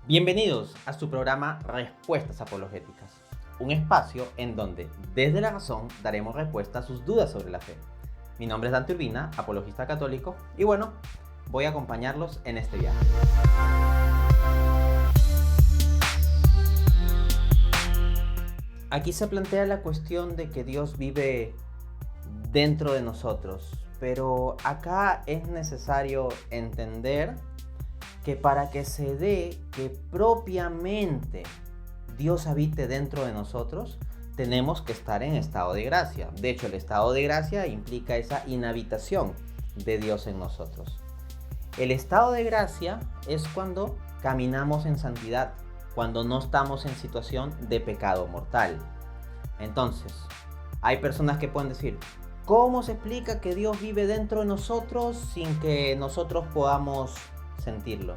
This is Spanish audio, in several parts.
Bienvenidos a su programa Respuestas Apologéticas, un espacio en donde desde la razón daremos respuesta a sus dudas sobre la fe. Mi nombre es Dante Urbina, apologista católico, y bueno, voy a acompañarlos en este viaje. Aquí se plantea la cuestión de que Dios vive dentro de nosotros, pero acá es necesario entender que para que se dé que propiamente Dios habite dentro de nosotros, tenemos que estar en estado de gracia. De hecho, el estado de gracia implica esa inhabitación de Dios en nosotros. El estado de gracia es cuando caminamos en santidad, cuando no estamos en situación de pecado mortal. Entonces, hay personas que pueden decir, ¿cómo se explica que Dios vive dentro de nosotros sin que nosotros podamos sentirlo?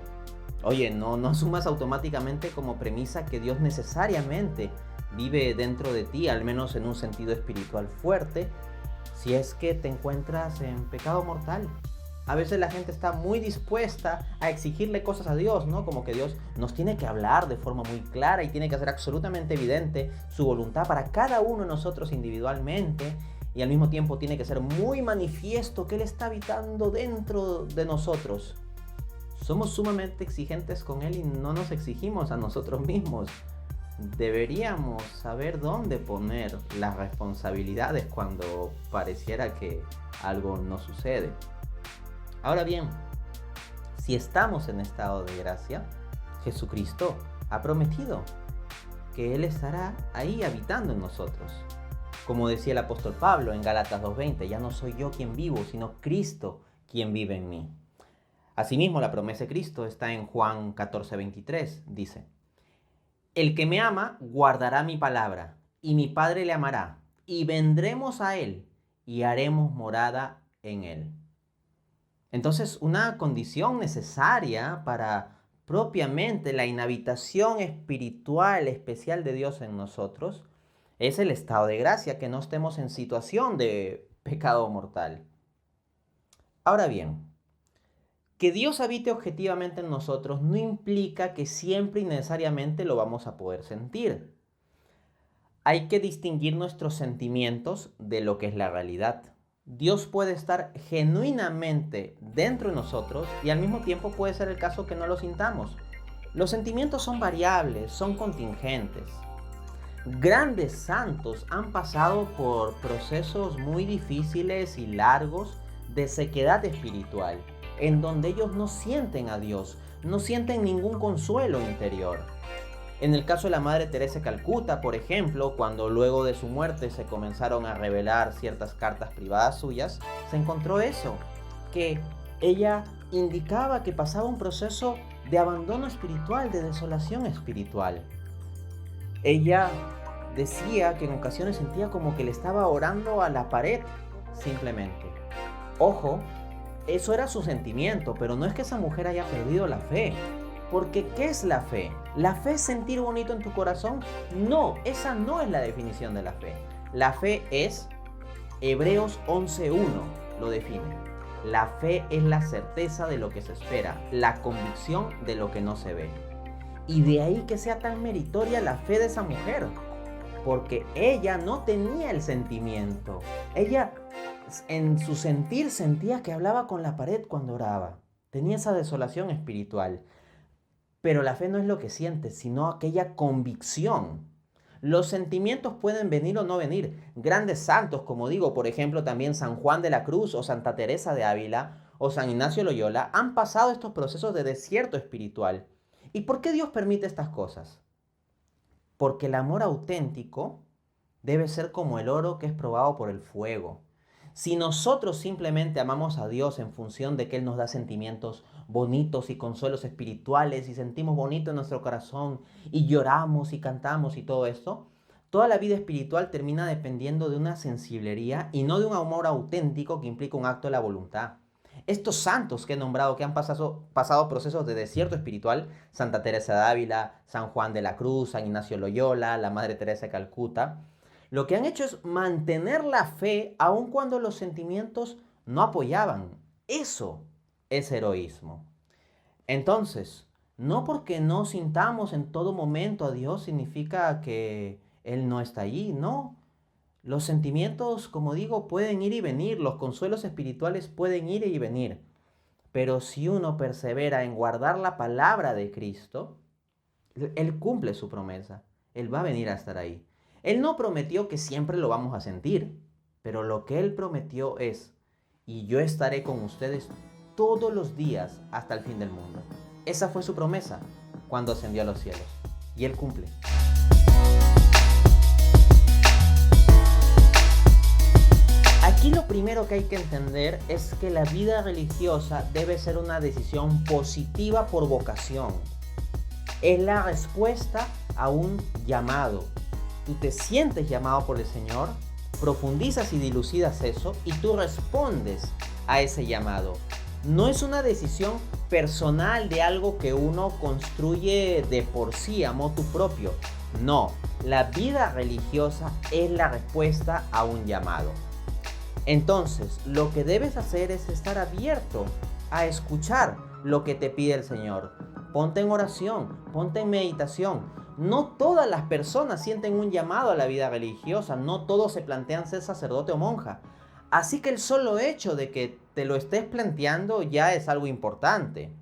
Oye, no asumas automáticamente como premisa que Dios necesariamente vive dentro de ti, al menos en un sentido espiritual fuerte, si es que te encuentras en pecado mortal. A veces la gente está muy dispuesta a exigirle cosas a Dios, ¿no? Como que Dios nos tiene que hablar de forma muy clara y tiene que hacer absolutamente evidente su voluntad para cada uno de nosotros individualmente, y al mismo tiempo tiene que ser muy manifiesto que Él está habitando dentro de nosotros. Somos sumamente exigentes con Él y no nos exigimos a nosotros mismos. Deberíamos saber dónde poner las responsabilidades cuando pareciera que algo no sucede. Ahora bien, si estamos en estado de gracia, Jesucristo ha prometido que Él estará ahí habitando en nosotros. Como decía el apóstol Pablo en Gálatas 2:20, ya no soy yo quien vivo, sino Cristo quien vive en mí. Asimismo, la promesa de Cristo está en Juan 14:23, dice, el que me ama guardará mi palabra, y mi Padre le amará, y vendremos a Él, y haremos morada en Él. Entonces, una condición necesaria para propiamente la inhabitación espiritual especial de Dios en nosotros es el estado de gracia, que no estemos en situación de pecado mortal. Ahora bien, que Dios habite objetivamente en nosotros no implica que siempre y necesariamente lo vamos a poder sentir. Hay que distinguir nuestros sentimientos de lo que es la realidad. Dios puede estar genuinamente dentro de nosotros y al mismo tiempo puede ser el caso que no lo sintamos. Los sentimientos son variables, son contingentes. Grandes santos han pasado por procesos muy difíciles y largos de sequedad espiritual, en donde ellos no sienten a Dios, no sienten ningún consuelo interior. En el caso de la Madre Teresa de Calcuta, por ejemplo, cuando luego de su muerte se comenzaron a revelar ciertas cartas privadas suyas, se encontró eso, que ella indicaba que pasaba un proceso de abandono espiritual, de desolación espiritual. Ella decía que en ocasiones sentía como que le estaba orando a la pared, simplemente. Ojo, eso era su sentimiento, pero no es que esa mujer haya perdido la fe. Porque ¿qué es la fe? ¿La fe es sentir bonito en tu corazón? No, esa no es la definición de la fe. La fe es, Hebreos 11:1 lo define. La fe es la certeza de lo que se espera, la convicción de lo que no se ve. Y de ahí que sea tan meritoria la fe de esa mujer, porque ella no tenía el sentimiento. Ella en su sentir sentía que hablaba con la pared cuando oraba. Tenía esa desolación espiritual. Pero la fe no es lo que sientes, sino aquella convicción. Los sentimientos pueden venir o no venir. Grandes santos, como digo, por ejemplo, también San Juan de la Cruz o Santa Teresa de Ávila o San Ignacio de Loyola, han pasado estos procesos de desierto espiritual. ¿Y por qué Dios permite estas cosas? Porque el amor auténtico debe ser como el oro que es probado por el fuego. Si nosotros simplemente amamos a Dios en función de que Él nos da sentimientos bonitos y consuelos espirituales y sentimos bonito en nuestro corazón y lloramos y cantamos y todo esto, toda la vida espiritual termina dependiendo de una sensiblería y no de un amor auténtico que implica un acto de la voluntad. Estos santos que he nombrado, que han pasado procesos de desierto espiritual, Santa Teresa de Ávila, San Juan de la Cruz, San Ignacio de Loyola, la Madre Teresa de Calcuta, lo que han hecho es mantener la fe aun cuando los sentimientos no apoyaban. Eso es heroísmo. Entonces, No porque no sintamos en todo momento a Dios significa que Él no está allí, no. Los sentimientos, como digo, pueden ir y venir, los consuelos espirituales pueden ir y venir. Pero si uno persevera en guardar la palabra de Cristo, Él cumple su promesa. Él va a venir a estar ahí. Él no prometió que siempre lo vamos a sentir, pero lo que Él prometió es, y yo estaré con ustedes todos los días hasta el fin del mundo. Esa fue su promesa cuando ascendió a los cielos. Y Él cumple. Aquí lo primero que hay que entender es que la vida religiosa debe ser una decisión positiva por vocación. Es la respuesta a un llamado. Tú te sientes llamado por el Señor, profundizas y dilucidas eso y tú respondes a ese llamado. No es una decisión personal de algo que uno construye de por sí a motu propio. No, la vida religiosa es la respuesta a un llamado. Entonces, lo que debes hacer es estar abierto a escuchar lo que te pide el Señor. Ponte en oración, ponte en meditación. No todas las personas sienten un llamado a la vida religiosa, no todos se plantean ser sacerdote o monja. Así que el solo hecho de que te lo estés planteando ya es algo importante.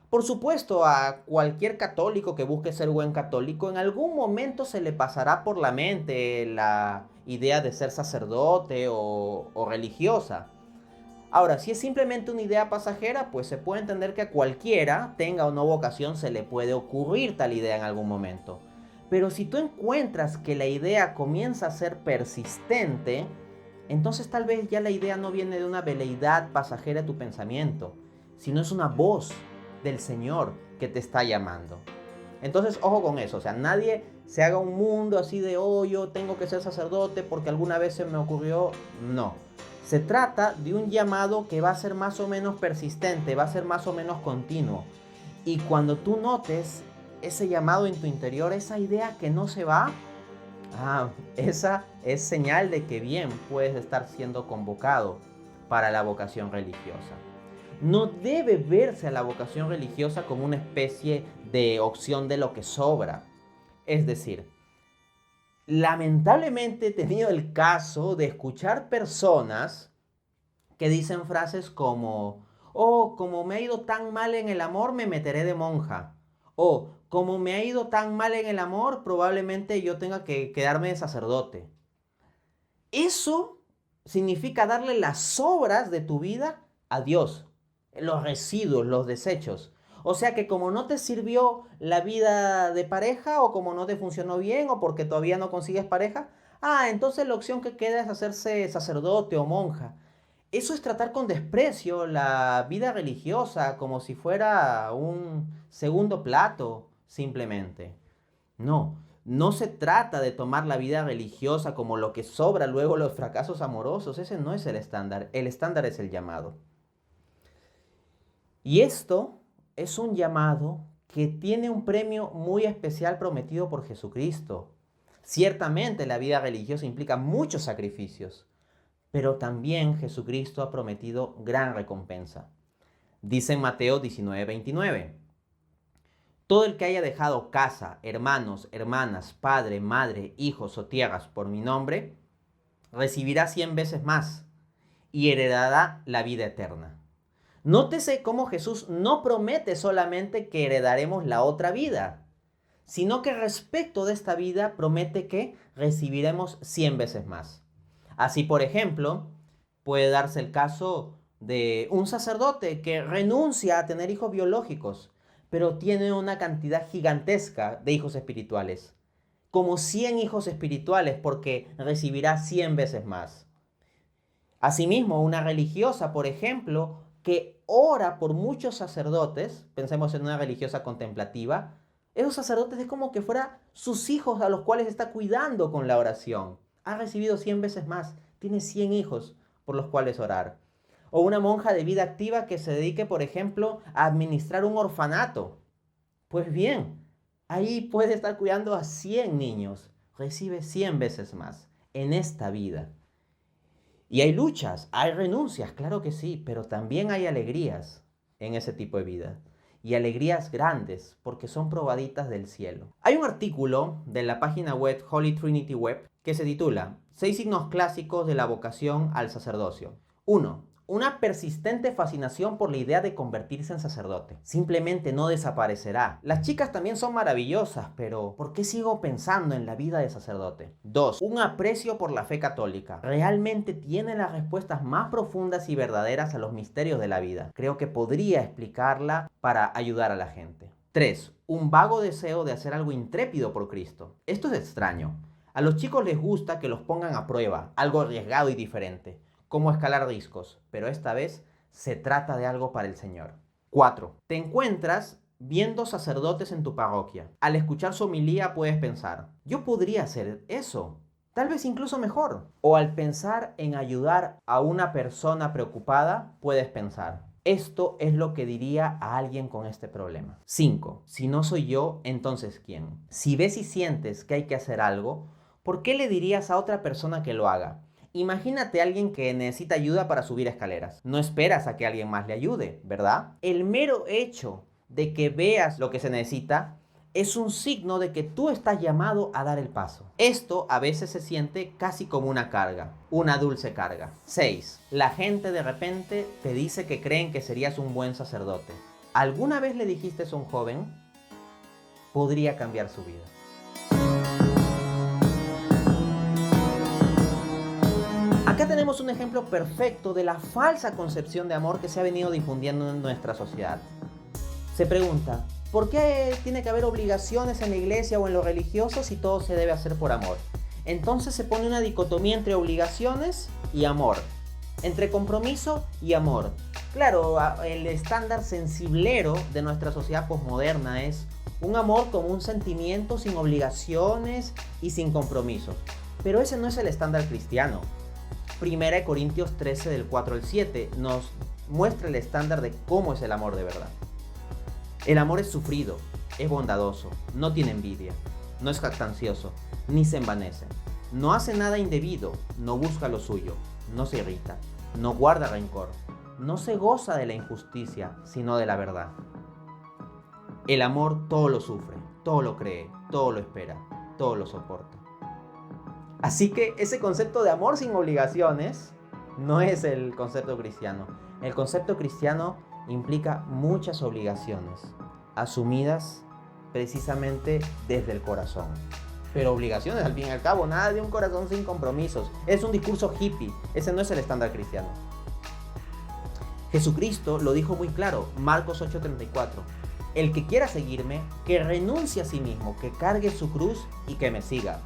Por supuesto, a cualquier católico que busque ser buen católico, en algún momento se le pasará por la mente la idea de ser sacerdote o religiosa. Ahora, si es simplemente una idea pasajera, pues se puede entender que a cualquiera, tenga o no vocación, se le puede ocurrir tal idea en algún momento. Pero si tú encuentras que la idea comienza a ser persistente, entonces tal vez ya la idea no viene de una veleidad pasajera de tu pensamiento, sino es una voz del Señor que te está llamando. Entonces, ojo con eso, o sea, nadie se haga un mundo así de, oh, yo tengo que ser sacerdote porque alguna vez se me ocurrió. No. Se trata de un llamado que va a ser más o menos persistente, va a ser más o menos continuo. Y cuando tú notes ese llamado en tu interior, esa idea que no se va, esa es señal de que bien puedes estar siendo convocado para la vocación religiosa. No debe verse a la vocación religiosa como una especie de opción de lo que sobra. Es decir, lamentablemente he tenido el caso de escuchar personas que dicen frases como, oh, como me ha ido tan mal en el amor, me meteré de monja. O, como me ha ido tan mal en el amor, probablemente yo tenga que quedarme de sacerdote. Eso significa darle las sobras de tu vida a Dios, los residuos, los desechos. O sea que como no te sirvió la vida de pareja o como no te funcionó bien o porque todavía no consigues pareja, entonces la opción que queda es hacerse sacerdote o monja. Eso es tratar con desprecio la vida religiosa como si fuera un segundo plato, simplemente. No, no se trata de tomar la vida religiosa como lo que sobra luego los fracasos amorosos. Ese no es el estándar. El estándar es el llamado. Y esto es un llamado que tiene un premio muy especial prometido por Jesucristo. Ciertamente la vida religiosa implica muchos sacrificios, pero también Jesucristo ha prometido gran recompensa. Dice en Mateo 19:29, todo el que haya dejado casa, hermanos, hermanas, padre, madre, hijos o tierras por mi nombre, recibirá 100 veces más y heredará la vida eterna. Nótese cómo Jesús no promete solamente que heredaremos la otra vida, sino que respecto de esta vida promete que recibiremos 100 veces más. Así, por ejemplo, puede darse el caso de un sacerdote que renuncia a tener hijos biológicos, pero tiene una cantidad gigantesca de hijos espirituales, como 100 hijos espirituales, porque recibirá 100 veces más. Asimismo, una religiosa, por ejemplo, que ora por muchos sacerdotes, pensemos en una religiosa contemplativa, esos sacerdotes es como que fuera sus hijos a los cuales está cuidando con la oración. Ha recibido 100 veces más, tiene 100 hijos por los cuales orar. O una monja de vida activa que se dedique, por ejemplo, a administrar un orfanato. Pues bien, ahí puede estar cuidando a 100 niños, recibe 100 veces más en esta vida. Y hay luchas, hay renuncias, claro que sí, pero también hay alegrías en ese tipo de vida. y alegrías grandes, porque son probaditas del cielo. Hay un artículo de la página web Holy Trinity Web que se titula 6 signos clásicos de la vocación al sacerdocio. 1. Una persistente fascinación por la idea de convertirse en sacerdote. Simplemente no desaparecerá. Las chicas también son maravillosas, pero ¿por qué sigo pensando en la vida de sacerdote? 2. Un aprecio por la fe católica. Realmente tiene las respuestas más profundas y verdaderas a los misterios de la vida. Creo que podría explicarla para ayudar a la gente. 3. Un vago deseo de hacer algo intrépido por Cristo. Esto es extraño. A los chicos les gusta que los pongan a prueba, algo arriesgado y diferente, como escalar riscos, pero esta vez se trata de algo para el Señor. 4. Te encuentras viendo sacerdotes en tu parroquia. Al escuchar su homilía puedes pensar, yo podría hacer eso, tal vez incluso mejor. O al pensar en ayudar a una persona preocupada, puedes pensar, esto es lo que diría a alguien con este problema. 5. Si no soy yo, entonces ¿quién? Si ves y sientes que hay que hacer algo, ¿por qué le dirías a otra persona que lo haga? Imagínate a alguien que necesita ayuda para subir escaleras. No esperas a que alguien más le ayude, ¿verdad? El mero hecho de que veas lo que se necesita es un signo de que tú estás llamado a dar el paso. Esto a veces se siente casi como una carga, una dulce carga. 6. La gente de repente te dice que creen que serías un buen sacerdote. ¿Alguna vez le dijiste eso a un joven? Podría cambiar su vida. Acá tenemos un ejemplo perfecto de la falsa concepción de amor que se ha venido difundiendo en nuestra sociedad. Se pregunta, ¿por qué tiene que haber obligaciones en la iglesia o en lo religioso si todo se debe hacer por amor? Entonces se pone una dicotomía entre obligaciones y amor, entre compromiso y amor. Claro, el estándar sensiblero de nuestra sociedad posmoderna es un amor como un sentimiento sin obligaciones y sin compromisos. Pero ese no es el estándar cristiano. 1 Corintios 13 del 4 al 7 nos muestra el estándar de cómo es el amor de verdad. El amor es sufrido, es bondadoso, no tiene envidia, no es jactancioso, ni se envanece, no hace nada indebido, no busca lo suyo, no se irrita, no guarda rencor, no se goza de la injusticia, sino de la verdad. El amor todo lo sufre, todo lo cree, todo lo espera, todo lo soporta. Así que ese concepto de amor sin obligaciones no es el concepto cristiano. El concepto cristiano implica muchas obligaciones, asumidas precisamente desde el corazón. Pero obligaciones, al fin y al cabo, nada de un corazón sin compromisos. Es un discurso hippie, ese no es el estándar cristiano. Jesucristo lo dijo muy claro, Marcos 8:34. El que quiera seguirme, que renuncie a sí mismo, que cargue su cruz y que me siga.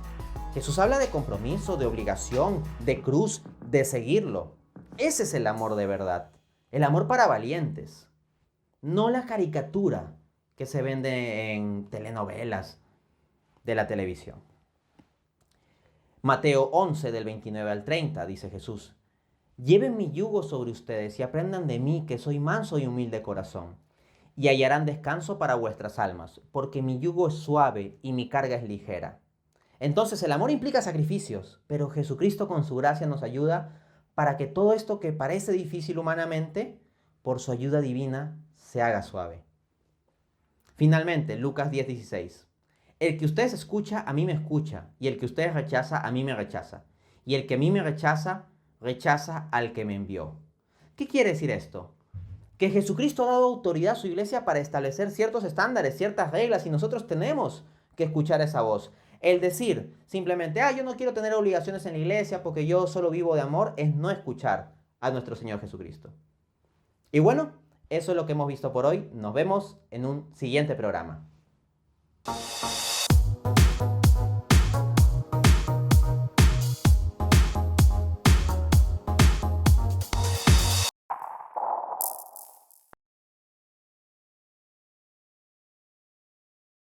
Jesús habla de compromiso, de obligación, de cruz, de seguirlo. Ese es el amor de verdad. El amor para valientes. No la caricatura que se vende en telenovelas de la televisión. Mateo 11 del 29 al 30 dice Jesús. Lleven mi yugo sobre ustedes y aprendan de mí que soy manso y humilde de corazón. Y hallarán descanso para vuestras almas, porque mi yugo es suave y mi carga es ligera. Entonces el amor implica sacrificios, pero Jesucristo con su gracia nos ayuda para que todo esto que parece difícil humanamente, por su ayuda divina, se haga suave. Finalmente, Lucas 10:16. El que ustedes escucha, a mí me escucha, y el que ustedes rechaza, a mí me rechaza. Y el que a mí me rechaza, rechaza al que me envió. ¿Qué quiere decir esto? Que Jesucristo ha dado autoridad a su iglesia para establecer ciertos estándares, ciertas reglas, y nosotros tenemos que escuchar esa voz. El decir simplemente, yo no quiero tener obligaciones en la iglesia porque yo solo vivo de amor, es no escuchar a nuestro Señor Jesucristo. Y bueno, eso es lo que hemos visto por hoy. Nos vemos en un siguiente programa.